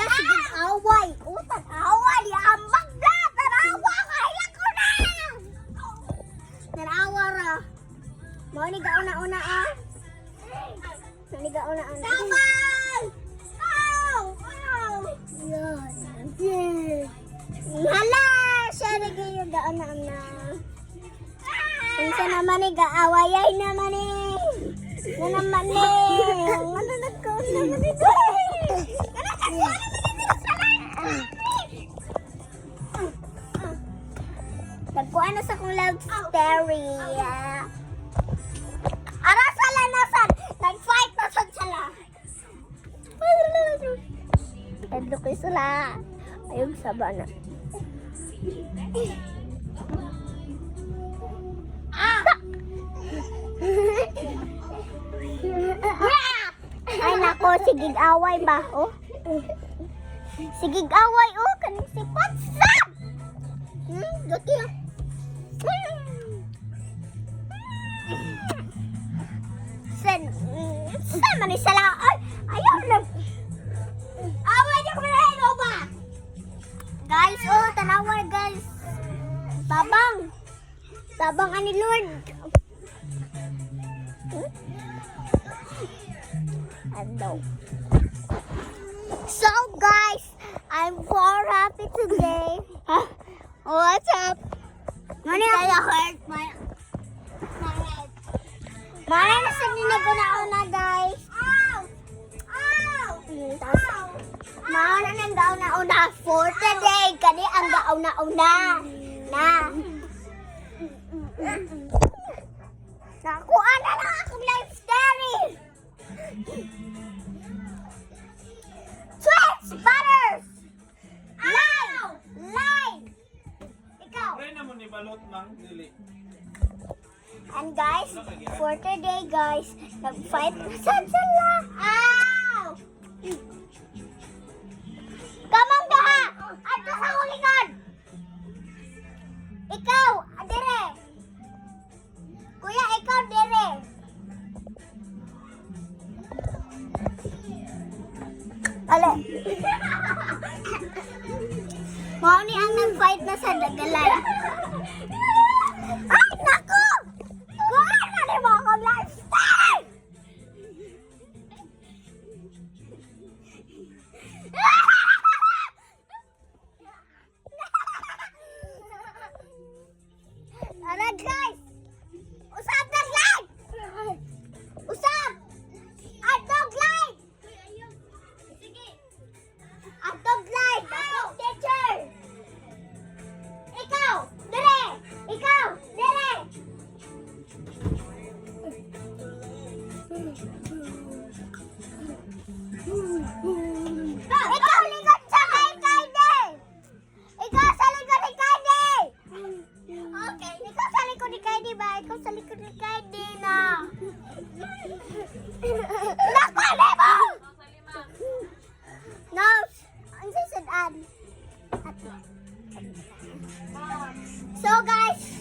Ala, sige, away. Utan, away. Ambag na. Tarawa. Kaya ko na. Tarawa ra. Mau ni gauna-una ah. Ni gauna-una. Sabay! Ow! Ow! Yan. Hala! Siya na kayo gauna-una. Unsa naman ni gaawayay naman eh. Na naman eh. Ano nagkaon naman ito eh. Ano nagkaon naman ito sa nagkuhan na sa kong love story. Ara sala nasan. Nag-fight nasan sila. Tadlo kayo sila. Ayun saba na. Ay nako, sigig away ba? Oh. Sigig away oh, kaning si Patsam. Gati. Sen man sala. Ay, ayaw na. Away niyo ko na ba? Guys, oh, tanawa guys. Tabang. Tabang ani Lord. Hello. So guys, I'm so happy today. What's up? Mani kaya hurt my head. Mani na sa ginagawa guys. Ow! Ow! Mani nang gauna-una for today. Kani ang gauna-una. Na. Nakuha na lang akong life story. Twins! Butters! Line! Line! Ikaw! Pray na mo ni balot mang dili. And guys, for today guys, nag-fight na sila. Ow! Kamang gaha! Ato sa hulingan! Ikaw! Adere! Kuya, ikaw dire! Ale! Mau ni ang nag-fight na sa dagalay. Ay, naku! Kuha na ni mo akong lifestyle! Alright guys! Usap na slide! Usap! Atog slide! Atog slide! Atog teacher! Ikaw! Dire! Ikaw! Dire! Ikaw ligot sa kay Kaide! Ikaw sa likod ni Kaide! Okay, ikaw sa likod ni Kaide ba? Ikaw sa likod ni Kaide na! Nakali mo! No! Ang sasadaan. So guys,